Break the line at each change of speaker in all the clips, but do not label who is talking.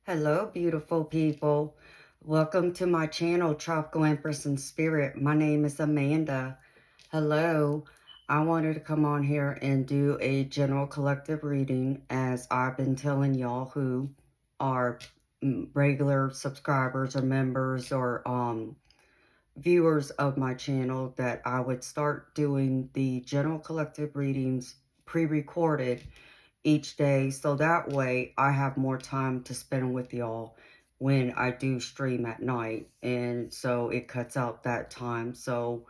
Hello, beautiful people. Welcome to my channel, Tropical Empress in Spirit. My name is Amanda. Hello. I wanted to come on here and do a general collective reading, as I've been telling y'all who are regular subscribers or members or viewers of my channel that I would start doing the general collective readings pre-recorded each day, so that way I have more time to spend with y'all when I do stream at night, and so it cuts out that time so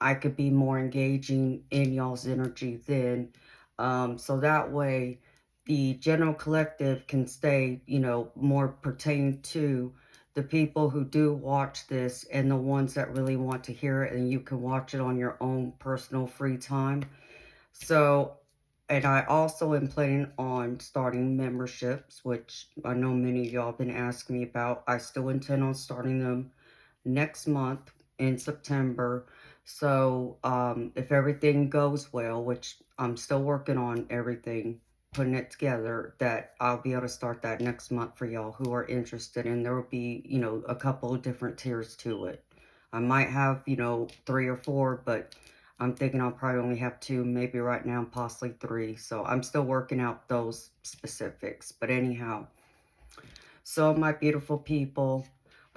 I could be more engaging in y'all's energy then. So that way the general collective can stay, more pertained to the people who do watch this and the ones that really want to hear it, and you can watch it on your own personal free time. So, and I also am planning on starting memberships, which I know many of y'all have been asking me about. I still intend on starting them next month in September. So, if everything goes well, which I'm still working on everything, putting it together, that I'll be able to start that next month for y'all who are interested. And there will be, a couple of different tiers to it. I might have, 3 or 4, but I'm thinking I'll probably only have 2, maybe right now, possibly 3. So I'm still working out those specifics. But anyhow, so my beautiful people,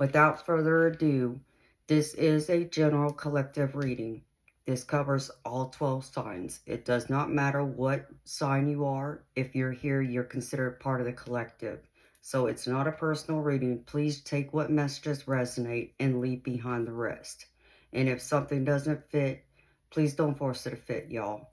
without further ado, this is a general collective reading. This covers all 12 signs. It does not matter what sign you are. If you're here, you're considered part of the collective. So it's not a personal reading. Please take what messages resonate and leave behind the rest. And if something doesn't fit, please don't force it to fit, y'all.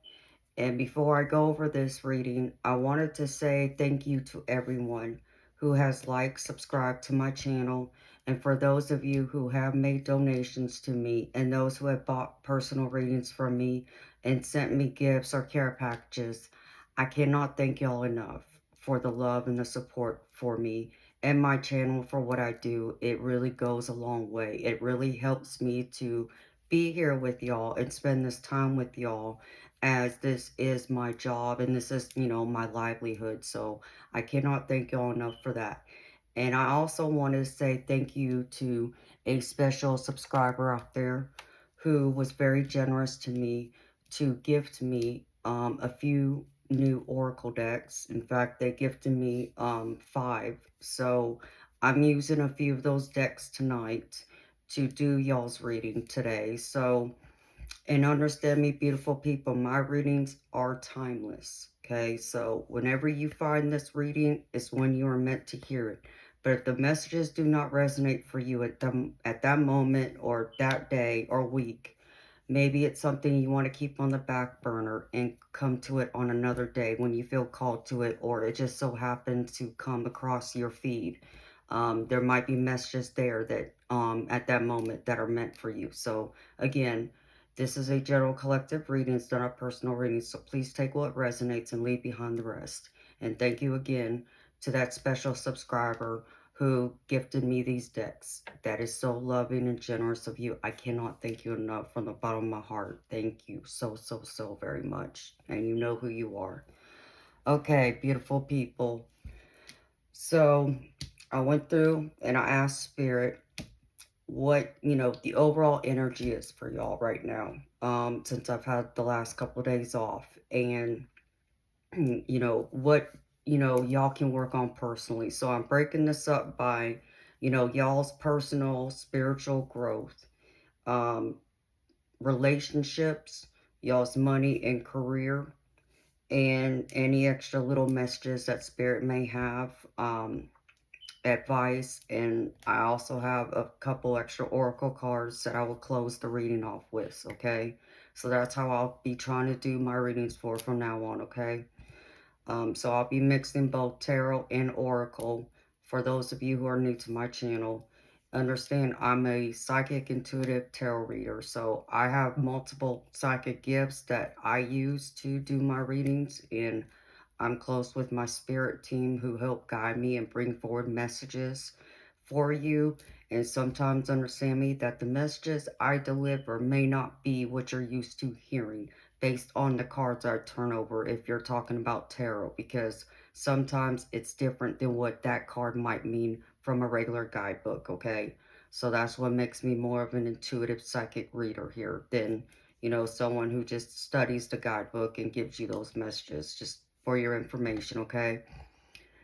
And before I go over this reading, I wanted to say thank you to everyone who has liked, subscribed to my channel, and for those of you who have made donations to me, and those who have bought personal readings from me and sent me gifts or care packages. I cannot thank y'all enough for the love and the support for me and my channel for what I do. It really goes a long way. It really helps me to be here with y'all and spend this time with y'all, as this is my job and this is, my livelihood. So I cannot thank y'all enough for that. And I also want to say thank you to a special subscriber out there who was very generous to me to gift me a few new oracle decks. In fact, they gifted me 5. So I'm using a few of those decks tonight to do y'all's reading today. So, and understand me, beautiful people, my readings are timeless. Okay, so whenever you find this reading is when you are meant to hear it. But if the messages do not resonate for you at that moment or that day or week, maybe it's something you want to keep on the back burner and come to it on another day when you feel called to it, or it just so happens to come across your feed. There might be messages there that at that moment that are meant for you. So again, this is a general collective reading. It's not a personal reading, so please take what resonates and leave behind the rest. And thank you again to that special subscriber who gifted me these decks. That is so loving and generous of you. I cannot thank you enough from the bottom of my heart. Thank you so, so, so very much. And you know who you are. Okay, beautiful people. So I went through and I asked Spirit what, the overall energy is for y'all right now. Since I've had the last couple of days off, and what, y'all can work on personally. So I'm breaking this up by, y'all's personal spiritual growth, um, relationships, y'all's money and career, and any extra little messages that Spirit may have. Advice, and I also have a couple extra oracle cards that I will close the reading off with. Okay, so that's how I'll be trying to do my readings from now on. Okay, so I'll be mixing both tarot and oracle. For those of you who are new to my channel, understand I'm a psychic intuitive tarot reader, so I have multiple psychic gifts that I use to do my readings, and I'm close with my spirit team who help guide me and bring forward messages for you. And sometimes understand me that the messages I deliver may not be what you're used to hearing based on the cards I turn over if you're talking about tarot, because sometimes it's different than what that card might mean from a regular guidebook, okay? So that's what makes me more of an intuitive psychic reader here than, someone who just studies the guidebook and gives you those messages just for your information, okay?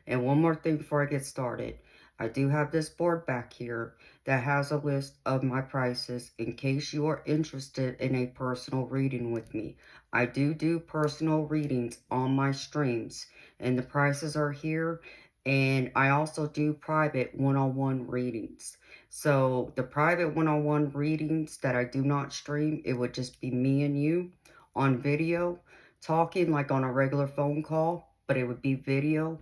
And one more thing before I get started. I do have this board back here that has a list of my prices in case you are interested in a personal reading with me. I do personal readings on my streams, and the prices are here. And I also do private one-on-one readings. So the private one-on-one readings that I do not stream, it would just be me and you on video talking like on a regular phone call, but it would be video.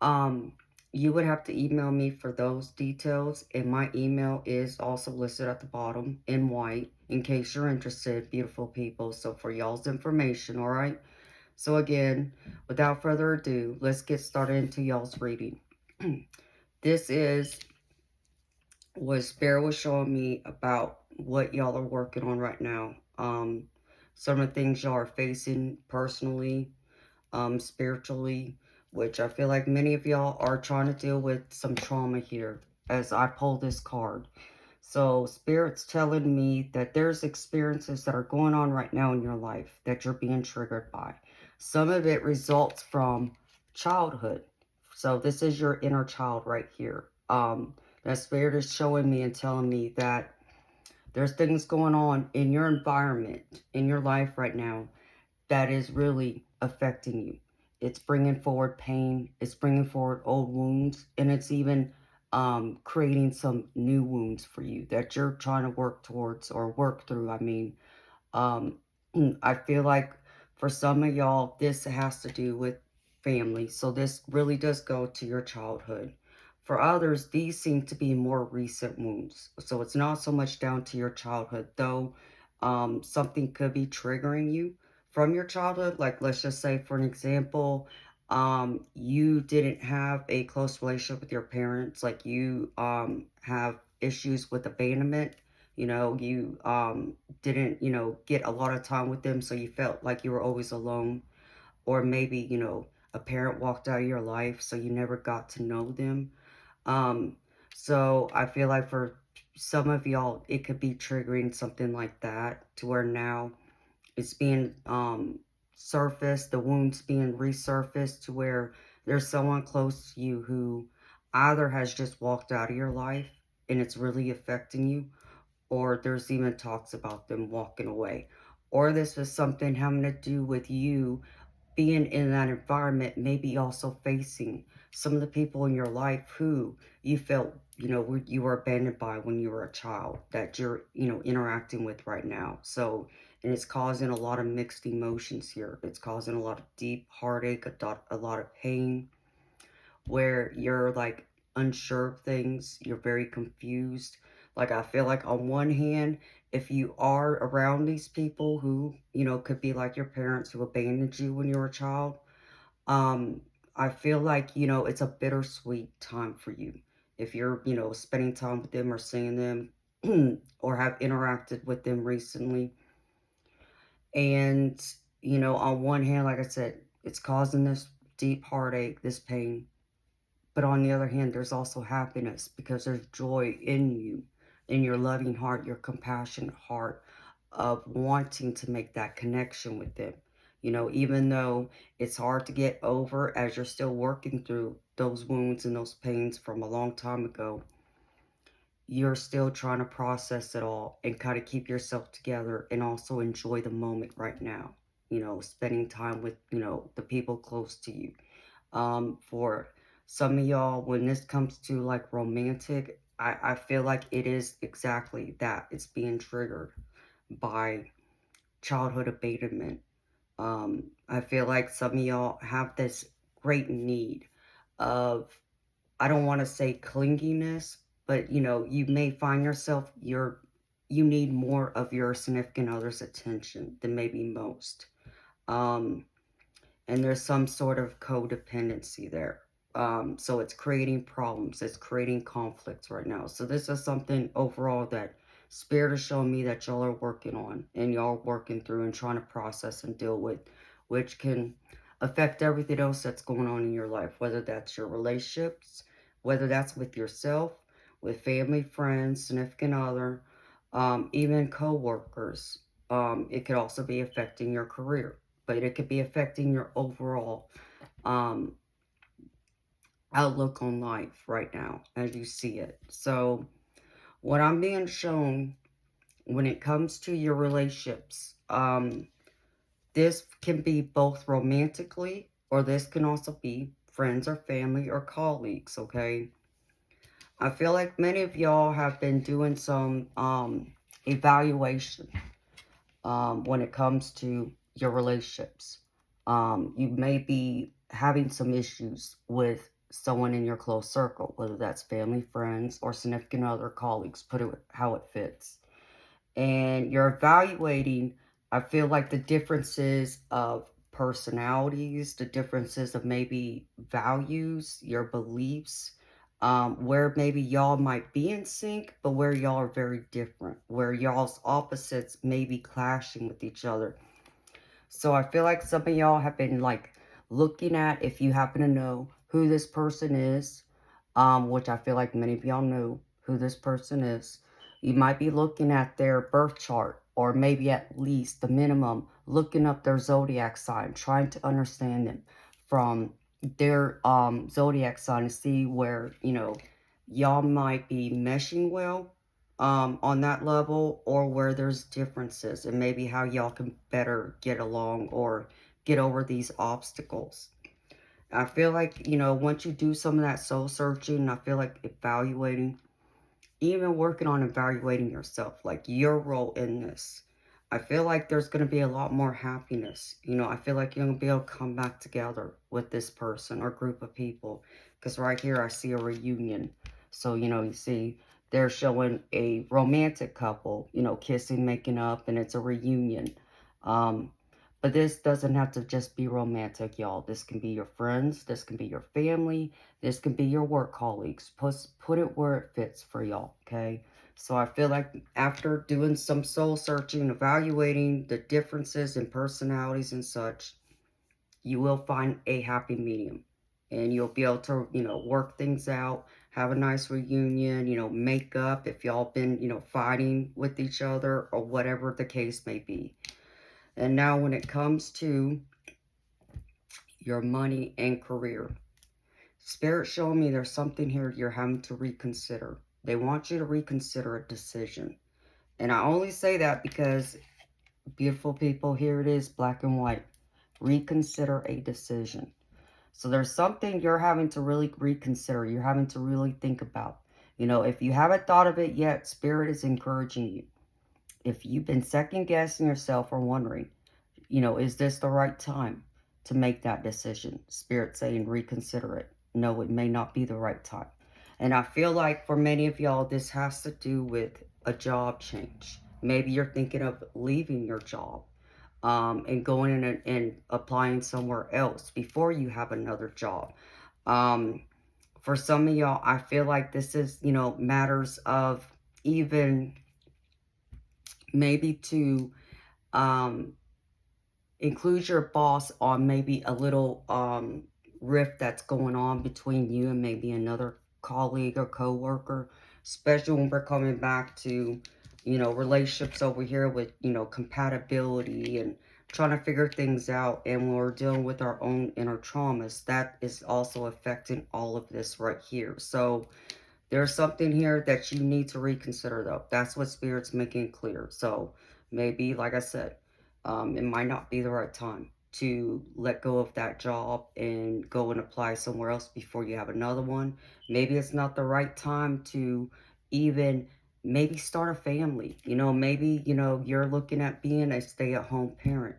um, you would have to email me for those details, and my email is also listed at the bottom in white in case you're interested, beautiful people. So for y'all's information, all right? So again, without further ado, let's get started into y'all's reading. This is what Spirit was showing me about what y'all are working on right now. Some of the things y'all are facing personally, spiritually, which I feel like many of y'all are trying to deal with some trauma here as I pull this card. So Spirit's telling me that there's experiences that are going on right now in your life that you're being triggered by. Some of it results from childhood. So this is your inner child right here. That Spirit is showing me and telling me that there's things going on in your environment, in your life right now, that is really affecting you. It's bringing forward pain, it's bringing forward old wounds, and it's even creating some new wounds for you that you're trying to work towards or work through. I mean, um, I feel like for some of y'all, this has to do with family. So this really does go to your childhood. For others, these seem to be more recent wounds. So it's not so much down to your childhood, though something could be triggering you from your childhood. Like, let's just say, for an example, you didn't have a close relationship with your parents. Like, you have issues with abandonment. You didn't, get a lot of time with them, so you felt like you were always alone. Or maybe, a parent walked out of your life, so you never got to know them. Um, so I feel like for some of y'all, it could be triggering something like that to where now it's being surfaced, the wounds being resurfaced to where there's someone close to you who either has just walked out of your life and it's really affecting you, or there's even talks about them walking away. Or this is something having to do with you being in that environment, maybe also facing some of the people in your life who you felt, you were abandoned by when you were a child that you're, interacting with right now. So, and it's causing a lot of mixed emotions here. It's causing a lot of deep heartache, a lot of pain, where you're like unsure of things, you're very confused. Like, I feel like on one hand, if you are around these people who, could be like your parents who abandoned you when you were a child, um, I feel like, it's a bittersweet time for you. If you're, spending time with them or seeing them or have interacted with them recently. And, on one hand, like I said, it's causing this deep heartache, this pain. But on the other hand, there's also happiness because there's joy in you, in your loving heart, your compassionate heart of wanting to make that connection with them. Even though it's hard to get over as you're still working through those wounds and those pains from a long time ago, you're still trying to process it all and kind of keep yourself together and also enjoy the moment right now. Spending time with, the people close to you. For some of y'all, when this comes to like romantic, I feel like it is exactly that. It's being triggered by childhood abandonment. I feel like some of y'all have this great need of, I don't want to say clinginess, but you may find yourself, you need more of your significant other's attention than maybe most. Um, and there's some sort of codependency there. So it's creating problems, it's creating conflicts right now. So this is something overall that Spirit is showing me that y'all are working on and y'all working through and trying to process and deal with, which can affect everything else that's going on in your life, whether that's your relationships, whether that's with yourself, with family, friends, significant other, even co-workers. It could also be affecting your career, but it could be affecting your overall um, outlook on life right now as you see it. So what I'm being shown when it comes to your relationships, this can be both romantically, or this can also be friends or family or colleagues, okay? I feel like many of y'all have been doing some evaluation when it comes to your relationships. You may be having some issues with someone in your close circle, whether that's family, friends, or significant other, colleagues, put it how it fits. And you're evaluating, I feel like, the differences of personalities, the differences of maybe values, your beliefs, where maybe y'all might be in sync, but where y'all are very different, where y'all's opposites may be clashing with each other. So I feel like some of y'all have been like looking at, if you happen to know who this person is, which I feel like many of y'all know who this person is. You might be looking at their birth chart, or maybe at least the minimum, looking up their zodiac sign, trying to understand them from their zodiac sign to see where, y'all might be meshing well on that level, or where there's differences and maybe how y'all can better get along or get over these obstacles. I feel like, once you do some of that soul searching, I feel like evaluating, even working on evaluating yourself, like your role in this, I feel like there's going to be a lot more happiness. I feel like you're going to be able to come back together with this person or group of people. Because right here, I see a reunion. So, you see, they're showing a romantic couple, kissing, making up, and it's a reunion. Um, but this doesn't have to just be romantic, y'all. This can be your friends. This can be your family. This can be your work colleagues. Put it where it fits for y'all, okay? So I feel like after doing some soul searching, evaluating the differences in personalities and such, you will find a happy medium. And you'll be able to, work things out, have a nice reunion, make up if y'all been, fighting with each other or whatever the case may be. And now when it comes to your money and career, Spirit showing me there's something here you're having to reconsider. They want you to reconsider a decision. And I only say that because, beautiful people, here it is, black and white. Reconsider a decision. So there's something you're having to really reconsider. You're having to really think about. If you haven't thought of it yet, Spirit is encouraging you. If you've been second guessing yourself or wondering, is this the right time to make that decision? Spirit saying reconsider it. No, it may not be the right time. And I feel like for many of y'all, this has to do with a job change. Maybe you're thinking of leaving your job and going in and applying somewhere else before you have another job. Um, for some of y'all, I feel like this is, matters of even maybe to um, include your boss on maybe a little rift that's going on between you and maybe another colleague or coworker, especially when we're coming back to, relationships over here with, compatibility and trying to figure things out. And when we're dealing with our own inner traumas, that is also affecting all of this right here. So there's something here that you need to reconsider, though. That's what Spirit's making clear. So maybe, like I said, it might not be the right time to let go of that job and go and apply somewhere else before you have another one. Maybe it's not the right time to even maybe start a family. Maybe, you're looking at being a stay-at-home parent.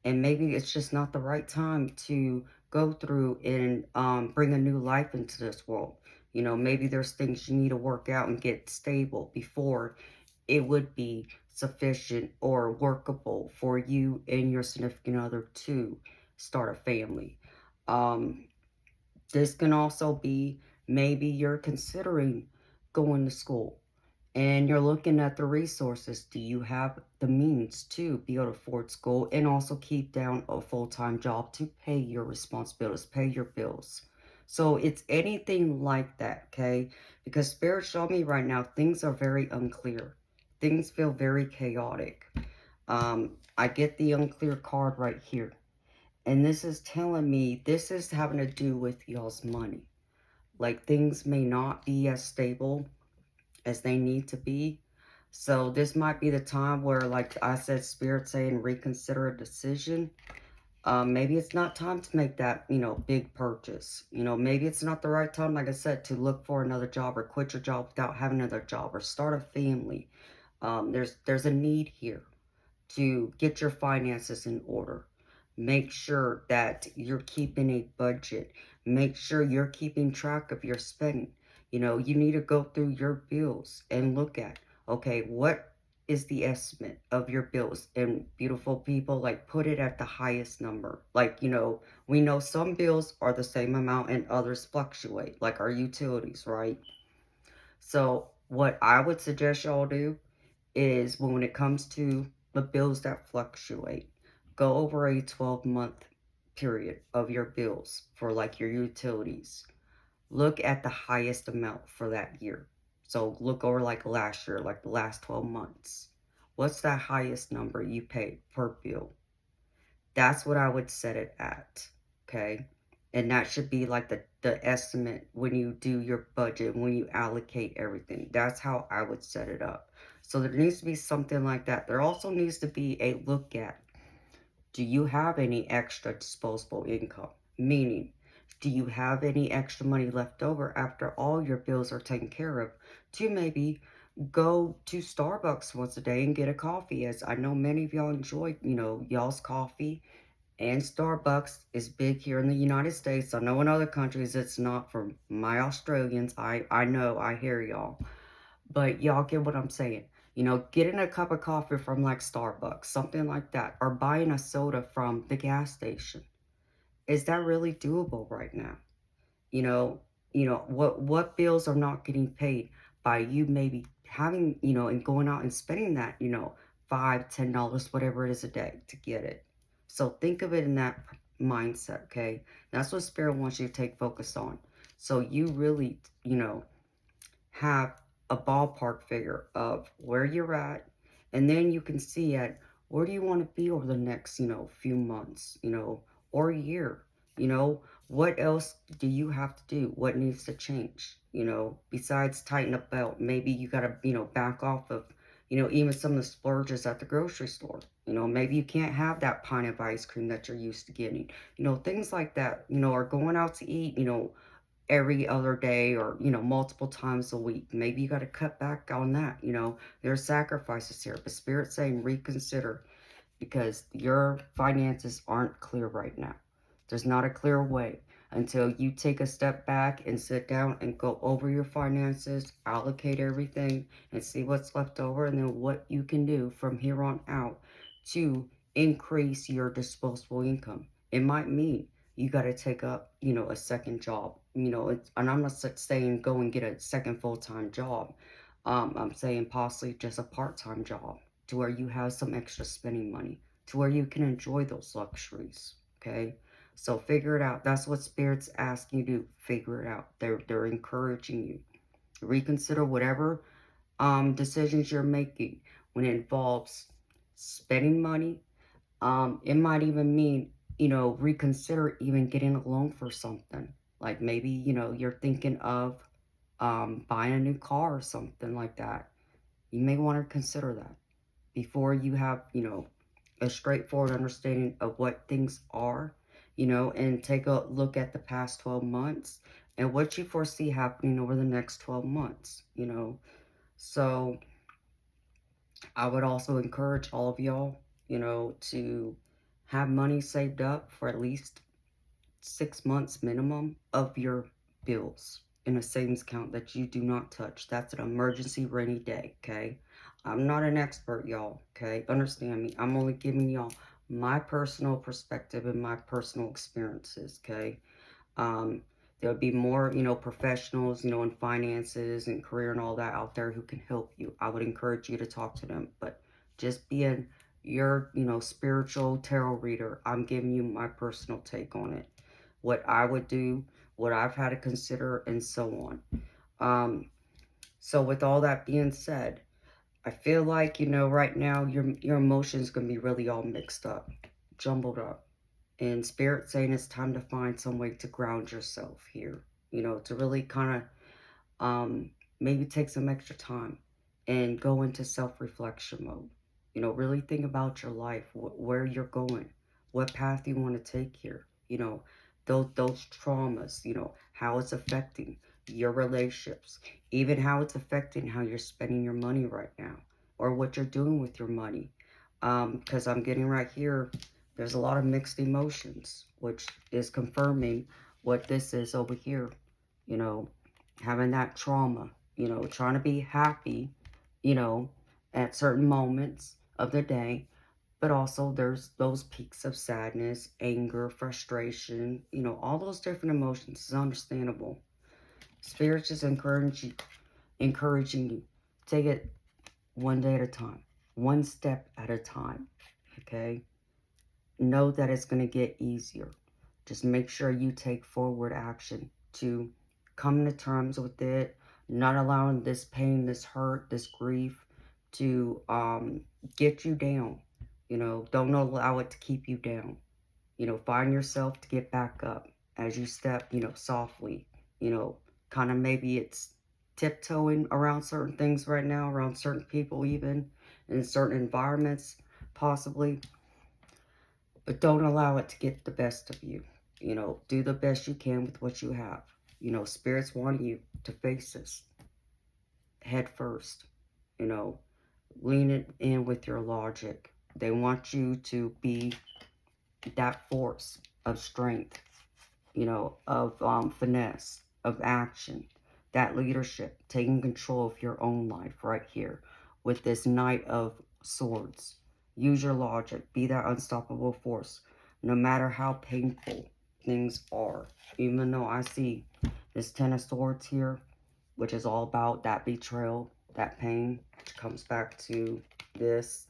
And maybe it's just not the right time to go through and bring a new life into this world. Maybe there's things you need to work out and get stable before it would be sufficient or workable for you and your significant other to start a family. Um, this can also be maybe you're considering going to school And you're looking at the resources. Do you have the means to be able to afford school and also keep down a full-time job to pay your responsibilities, pay your bills? So it's anything like that, okay? Because Spirit showed me right now, things are very unclear. Things feel very chaotic. I get the unclear card right here. And this is telling me this is having to do with y'all's money. Like things may not be as stable as they need to be. So this might be the time where, like I said, Spirit saying reconsider a decision. Maybe it's not time to make that, big purchase. Maybe it's not the right time, like I said, to look for another job or quit your job without having another job or start a family. There's a need here to get your finances in order. Make sure that you're keeping a budget. Make sure you're keeping track of your spending. You need to go through your bills and look at, okay, what is the estimate of your bills? And beautiful people, like put it at the highest number. Like, we know some bills are the same amount and others fluctuate, like our utilities, right? So what I would suggest y'all do is when it comes to the bills that fluctuate, go over a 12-month period of your bills for like your utilities. Look at the highest amount for that year. So look over like last year, like the last 12 months. What's that highest number you paid per bill? That's what I would set it at. Okay. And that should be like the estimate when you do your budget, when you allocate everything. That's how I would set it up. So there needs to be something like that. There also needs to be a look at, do you have any extra disposable income? Meaning, do you have any extra money left over after all your bills are taken care of to maybe go to Starbucks once a day and get a coffee? As I know many of y'all enjoy, y'all's coffee, and Starbucks is big here in the United States. I know in other countries it's not. For my Australians, I know, I hear y'all. But y'all get what I'm saying. Getting a cup of coffee from like Starbucks, something like that, or buying a soda from the gas station. Is that really doable right now? you know what bills are not getting paid by you maybe having, and going out and spending that, $5, $10, whatever it is a day to get it. So think of it in that mindset. Okay, that's what Spirit wants you to take focus on, so you really, have a ballpark figure of where you're at, and then you can see at where do you want to be over the next, few months, or year. What else do you have to do? What needs to change? Besides tighten up belt, maybe you got to, back off of, even some of the splurges at the grocery store. Maybe you can't have that pint of ice cream that you're used to getting. Things like that, or going out to eat, every other day, or multiple times a week. Maybe you got to cut back on that. There's sacrifices here, but Spirit's saying reconsider, because your finances aren't clear right now. There's not a clear way until you take a step back and sit down and go over your finances, allocate everything, and see what's left over, and then what you can do from here on out to increase your disposable income. It might mean you got to take up, a second job. And I'm not saying go and get a second full-time job. I'm saying possibly just a part-time job to where you have some extra spending money, to where you can enjoy those luxuries. Okay, so figure it out. That's what Spirit's asking you to do. Figure it out. They're encouraging you. Reconsider whatever decisions you're making when it involves spending money. It might even mean, reconsider even getting a loan for something. Like maybe, you're thinking of buying a new car or something like that. You may want to consider that before you have, a straightforward understanding of what things are, and take a look at the past 12 months and what you foresee happening over the next 12 months. So I would also encourage all of y'all, to have money saved up for at least 6 months minimum of your bills in a savings account that you do not touch. That's an emergency rainy day, okay? I'm not an expert, y'all, okay? Understand me. I'm only giving y'all my personal perspective and my personal experiences, okay? Um, There'll be more, professionals, in finances and career and all that out there who can help you. I would encourage you to talk to them. But just being your, spiritual tarot reader, I'm giving you my personal take on it. What I would do, what I've had to consider, and so on. So with all that being said, I feel like, right now your emotions gonna be really all mixed up, jumbled up. And Spirit saying it's time to find some way to ground yourself here. To really kind of maybe take some extra time and go into self-reflection mode. Really think about your life, where you're going, what path you want to take here. Those traumas, how it's affecting your relationships, even how it's affecting how you're spending your money right now or what you're doing with your money. Because I'm getting right here, there's a lot of mixed emotions, which is confirming what this is over here. You know, having that trauma, trying to be happy, you know, at certain moments of the day, but also there's those peaks of sadness, anger, frustration, all those different emotions is understandable. Spirits just encouraging you. Take it one day at a time, one step at a time, okay? Know that it's going to get easier. Just make sure you take forward action to come to terms with it, not allowing this pain, this hurt, this grief to get you down. Don't allow it to keep you down. Find yourself to get back up as you step, softly. Kind of maybe it's tiptoeing around certain things right now, around certain people, even in certain environments, possibly. But don't allow it to get the best of you. Do the best you can with what you have. Spirits want you to face this head first. You know, lean it in with your logic. They want you to be that force of strength, of finesse, of action, that leadership, taking control of your own life right here with this Knight of Swords. Use your logic, be that unstoppable force, no matter how painful things are. Even though I see this Ten of Swords here, which is all about that betrayal, that pain, which comes back to this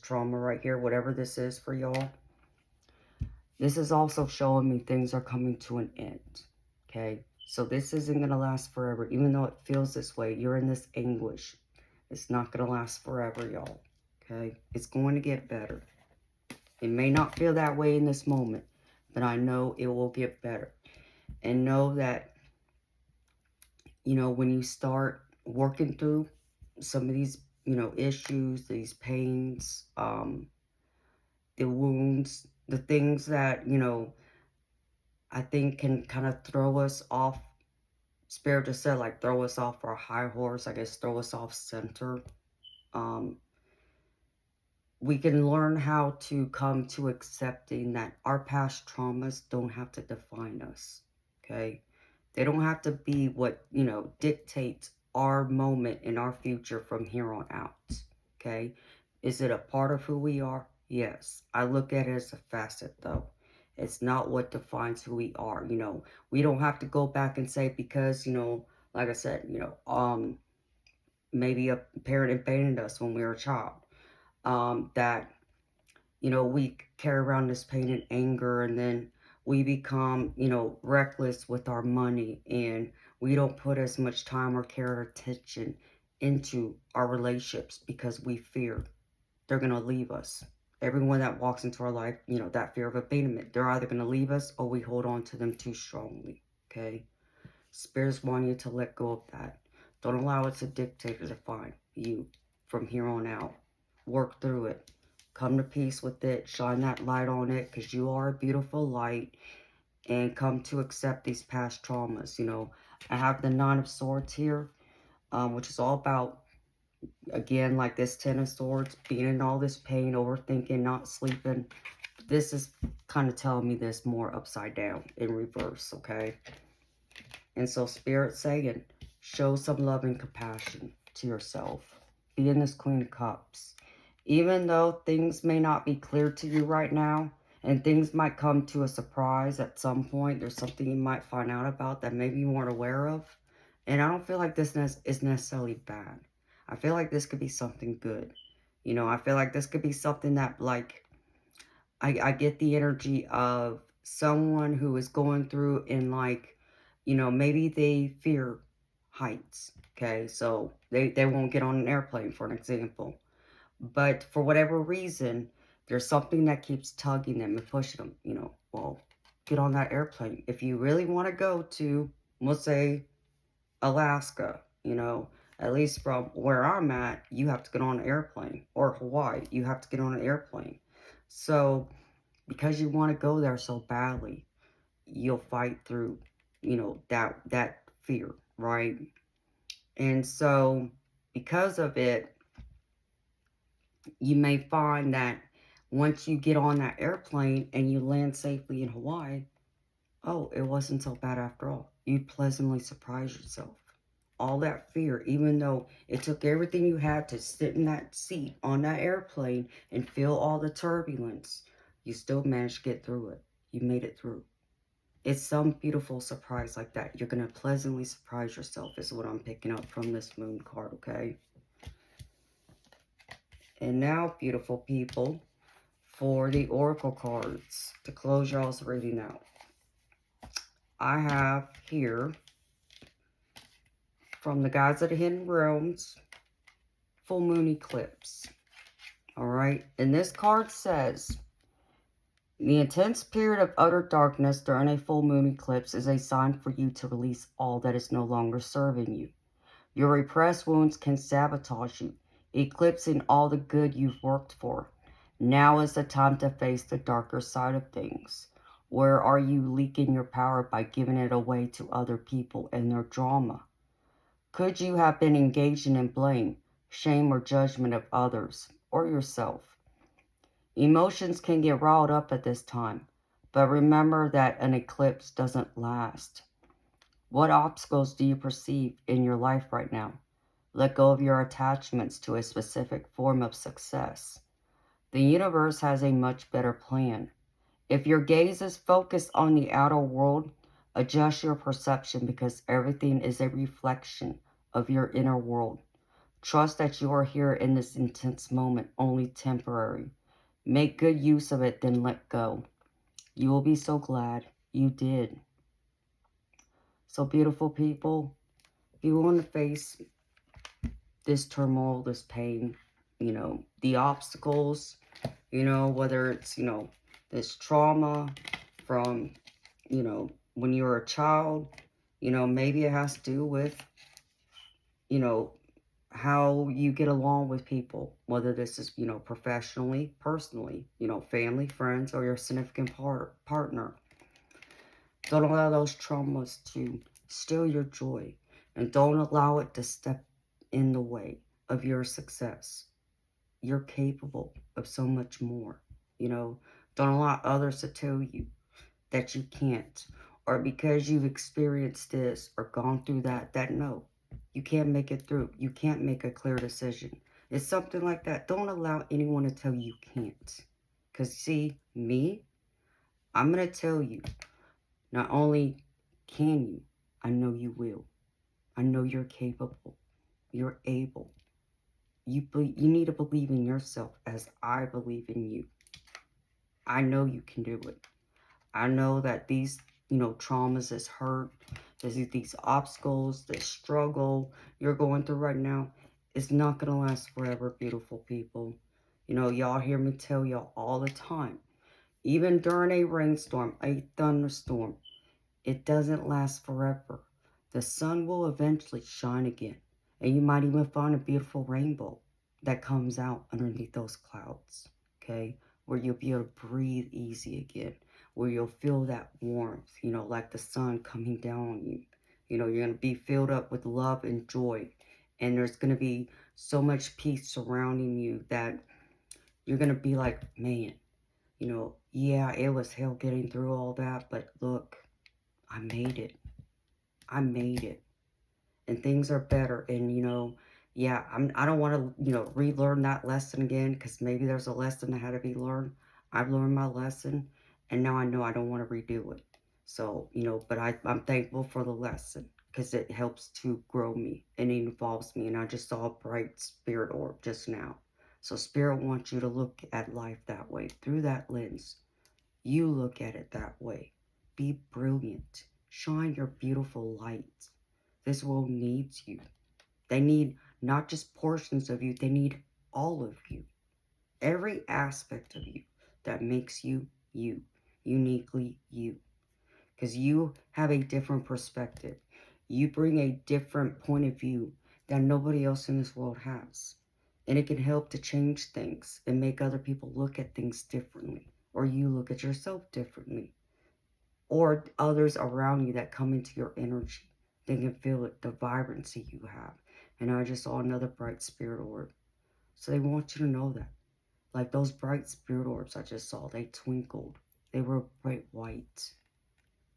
trauma right here, whatever this is for y'all. This is also showing me things are coming to an end, okay? So this isn't going to last forever. Even though it feels this way, you're in this anguish. It's not going to last forever, y'all, okay? It's going to get better. It may not feel that way in this moment, but I know it will get better. And know that, when you start working through some of these, issues, these pains, the wounds, the things that, I think can kind of throw us off. Spirit just said, like, throw us off our high horse, I guess, throw us off center. Um, we can learn how to come to accepting that our past traumas don't have to define us, okay? They don't have to be what, dictates our moment in our future from here on out, okay? Is it a part of who we are? Yes. I look at it as a facet, though. It's not what defines who we are, We don't have to go back and say because, like I said, maybe a parent abandoned us when we were a child. That, we carry around this pain and anger, and then we become, reckless with our money, and we don't put as much time or care or attention into our relationships because we fear they're going to leave us. Everyone that walks into our life, that fear of abandonment, they're either going to leave us or we hold on to them too strongly, okay? Spirits want you to let go of that. Don't allow it to dictate or define you from here on out. Work through it. Come to peace with it. Shine that light on it because you are a beautiful light. And come to accept these past traumas. I have the Nine of Swords here, which is all about, again, like this Ten of Swords, being in all this pain, overthinking, not sleeping. This is kind of telling me this more upside down, in reverse, okay? And so Spirit's saying, show some love and compassion to yourself. Be in this Queen of Cups. Even though things may not be clear to you right now, And things might come to a surprise at some point. There's something you might find out about that maybe you weren't aware of. And I don't feel like this is necessarily bad. I feel like this could be something good. You know, I feel like this could be something that, like, I get the energy of someone who is going through and, like, you know, maybe they fear heights. Okay, so they won't get on an airplane, for an example. But for whatever reason, there's something that keeps tugging them and pushing them, you know, well, get on that airplane. If you really want to go to, we'll say, Alaska, you know, at least from where I'm at, you have to get on an airplane. Or Hawaii, you have to get on an airplane. So because you want to go there so badly, you'll fight through, you know, that fear, right? And so because of it, you may find that once you get on that airplane and you land safely in Hawaii, oh, it wasn't so bad after all. You pleasantly surprise yourself. All that fear, even though it took everything you had to sit in that seat on that airplane and feel all the turbulence, you still managed to get through it. You made it through. It's some beautiful surprise like that. You're going to pleasantly surprise yourself is what I'm picking up from this moon card, okay? And now, beautiful people, for the oracle cards to close y'all's reading out, I have here from the Guides of the Hidden Realms, full moon eclipse. All right, and this card says the intense period of utter darkness during a full moon eclipse is a sign for you to release all that is no longer serving you. Your repressed wounds can sabotage you, eclipsing all the good you've worked for. Now is the time to face the darker side of things. Where are you leaking your power by giving it away to other people and their drama? Could you have been engaging in blame, shame, or judgment of others or yourself? Emotions can get riled up at this time, but remember that an eclipse doesn't last. What obstacles do you perceive in your life right now? Let go of your attachments to a specific form of success. The universe has a much better plan. If your gaze is focused on the outer world, adjust your perception because everything is a reflection of your inner world. Trust that you are here in this intense moment only temporary. Make good use of it, then let go. You will be so glad you did. So, beautiful people, if you want to face this turmoil, this pain, you know, the obstacles, you know, whether it's, you know, this trauma from, you know, when you were a child, you know, maybe it has to do with, you know, how you get along with people, whether this is, you know, professionally, personally, you know, family, friends, or your significant partner. Don't allow those traumas to steal your joy, and don't allow it to step in the way of your success. You're capable of so much more. You know, don't allow others to tell you that you can't, or because you've experienced this or gone through that no, you can't make it through. You can't make a clear decision. It's something like that. Don't allow anyone to tell you can't. Because see, me, I'm going to tell you, not only can you, I know you will. I know you're capable. You're able. You need to believe in yourself as I believe in you. I know you can do it. I know that these, you know, traumas, this hurt, these obstacles, this struggle you're going through right now is not going to last forever, beautiful people. You know, y'all hear me tell y'all all the time, even during a rainstorm, a thunderstorm, it doesn't last forever. The sun will eventually shine again, and you might even find a beautiful rainbow that comes out underneath those clouds, okay? Where you'll be able to breathe easy again, where you'll feel that warmth, you know, like the sun coming down on you. You know, you're going to be filled up with love and joy, and there's going to be so much peace surrounding you that you're going to be like, man, you know, yeah, it was hell getting through all that, but look, I made it. I made it. And things are better. And, you know, yeah, I don't want to, you know, relearn that lesson again because maybe there's a lesson that had to be learned. I've learned my lesson. And now I know I don't want to redo it. So, but I'm thankful for the lesson because it helps to grow me and it involves me. And I just saw a bright spirit orb just now. So spirit wants you to look at life that way, through that lens. You look at it that way. Be brilliant. Shine your beautiful light. This world needs you. They need not just portions of you, they need all of you. Every aspect of you that makes you you, uniquely you. Because you have a different perspective. You bring a different point of view that nobody else in this world has. And it can help to change things and make other people look at things differently. Or you look at yourself differently. Or others around you that come into your energy. They can feel it, the vibrancy you have. And I just saw another bright spirit orb. So they want you to know that. Like those bright spirit orbs I just saw, they twinkled. They were bright white.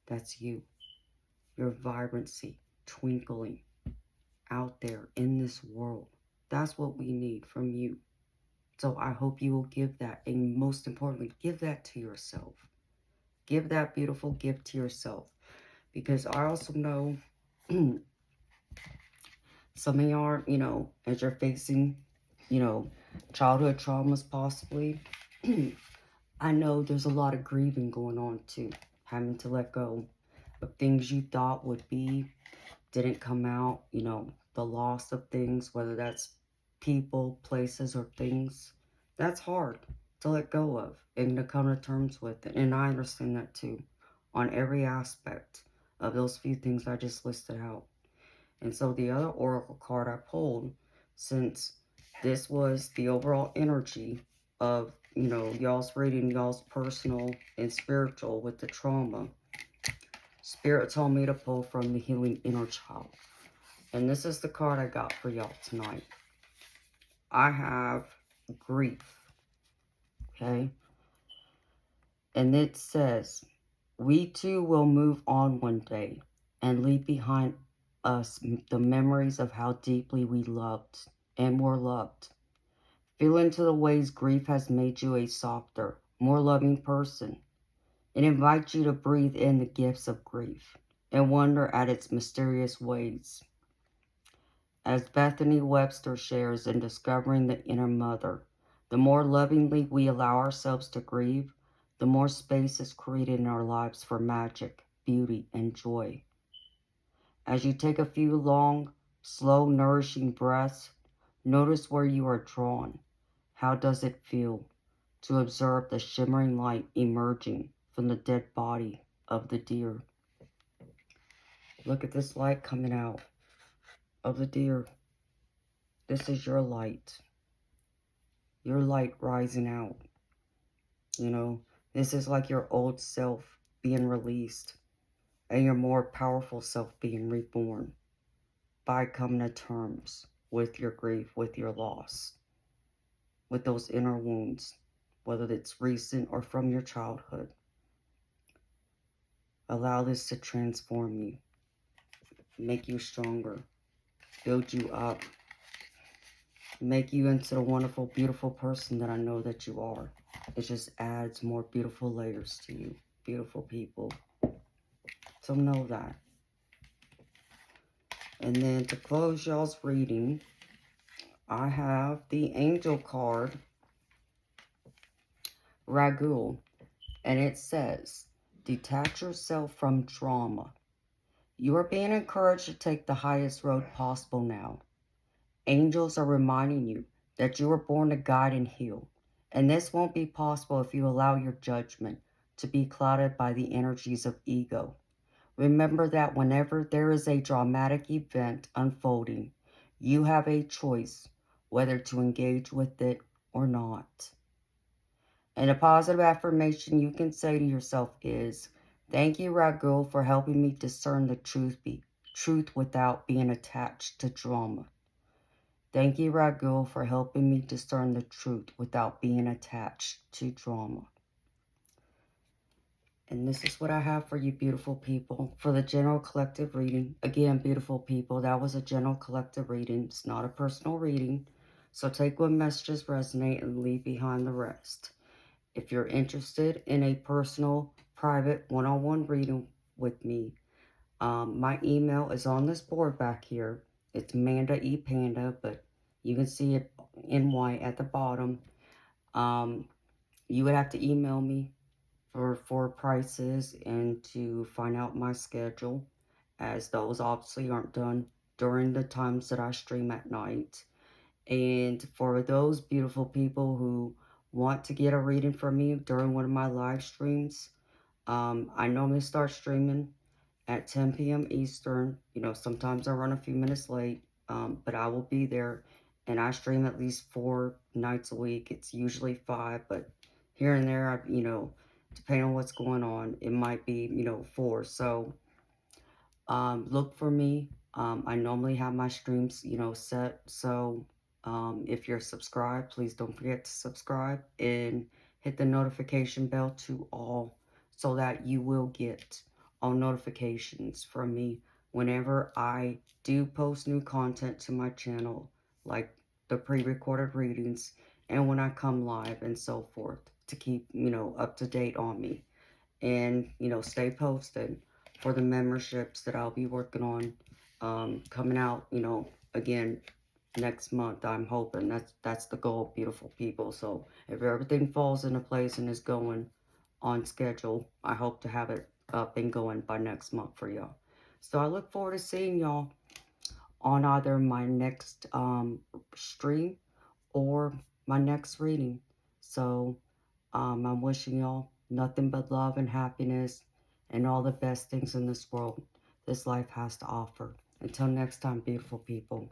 That's you. Your vibrancy, twinkling out there in this world. That's what we need from you. So I hope you will give that. And most importantly, give that to yourself. Give that beautiful gift to yourself. Because I also know some of you are, as you're facing, childhood traumas possibly. I know there's a lot of grieving going on too. Having to let go of things you thought would be, didn't come out, the loss of things, whether that's people, places, or things. That's hard to let go of and to come to terms with it. And I understand that too, on every aspect of those few things I just listed out. And so the other oracle card I pulled, since this was the overall energy of, y'all's reading, y'all's personal and spiritual with the trauma, Spirit told me to pull from the Healing Inner Child. And this is the card I got for y'all tonight. I have grief. Okay? And it says, we too will move on one day and leave behind us the memories of how deeply we loved and were loved. Feel into the ways grief has made you a softer, more loving person. It invites you to breathe in the gifts of grief and wonder at its mysterious ways. As Bethany Webster shares in Discovering the Inner Mother, the more lovingly we allow ourselves to grieve, the more space is created in our lives for magic, beauty, and joy. As you take a few long, slow, nourishing breaths, notice where you are drawn. How does it feel to observe the shimmering light emerging from the dead body of the deer? Look at this light coming out of the deer. This is your light. Your light rising out. This is like your old self being released and your more powerful self being reborn by coming to terms with your grief, with your loss, with those inner wounds, whether it's recent or from your childhood. Allow this to transform you, make you stronger, build you up, make you into the wonderful, beautiful person that I know that you are. It just adds more beautiful layers to you, beautiful people. So know that. And then to close y'all's reading, I have the angel card, Ragul, and it says, detach yourself from trauma. You are being encouraged to take the highest road possible now. Angels are reminding you that you were born to guide and heal, and this won't be possible if you allow your judgment to be clouded by the energies of ego. Remember that whenever there is a dramatic event unfolding, you have a choice whether to engage with it or not. And a positive affirmation you can say to yourself is, thank you, Ragul, for helping me discern the truth without being attached to drama. Thank you, Ragul, for helping me discern the truth without being attached to drama. And this is what I have for you, beautiful people, for the general collective reading. Again, beautiful people, that was a general collective reading. It's not a personal reading. So take what messages resonate and leave behind the rest. If you're interested in a personal, private, one-on-one reading with me, my email is on this board back here. It's Manda E Panda, but you can see it in white at the bottom. Um, you would have to email me for prices and to find out my schedule, as those obviously aren't done during the times that I stream at night. And for those beautiful people who want to get a reading from me during one of my live streams, I normally start streaming at 10 p.m. Eastern. You know, sometimes I run a few minutes late, but I will be there. And I stream at least 4 nights a week. It's usually 5, but here and there, depending on what's going on, it might be, 4. So look for me. I normally have my streams, set. So if you're subscribed, please don't forget to subscribe and hit the notification bell to all, so that you will get all notifications from me whenever I do post new content to my channel, like the pre-recorded readings, and when I come live and so forth, to keep, up to date on me. And stay posted for the memberships that I'll be working on, coming out, again next month. I'm hoping that's the goal, beautiful people. So if everything falls into place and is going on schedule, I hope to have it up and going by next month for y'all. So I look forward to seeing y'all on either my next stream or my next reading. So I'm wishing y'all nothing but love and happiness and all the best things in this world this life has to offer. Until next time, beautiful people.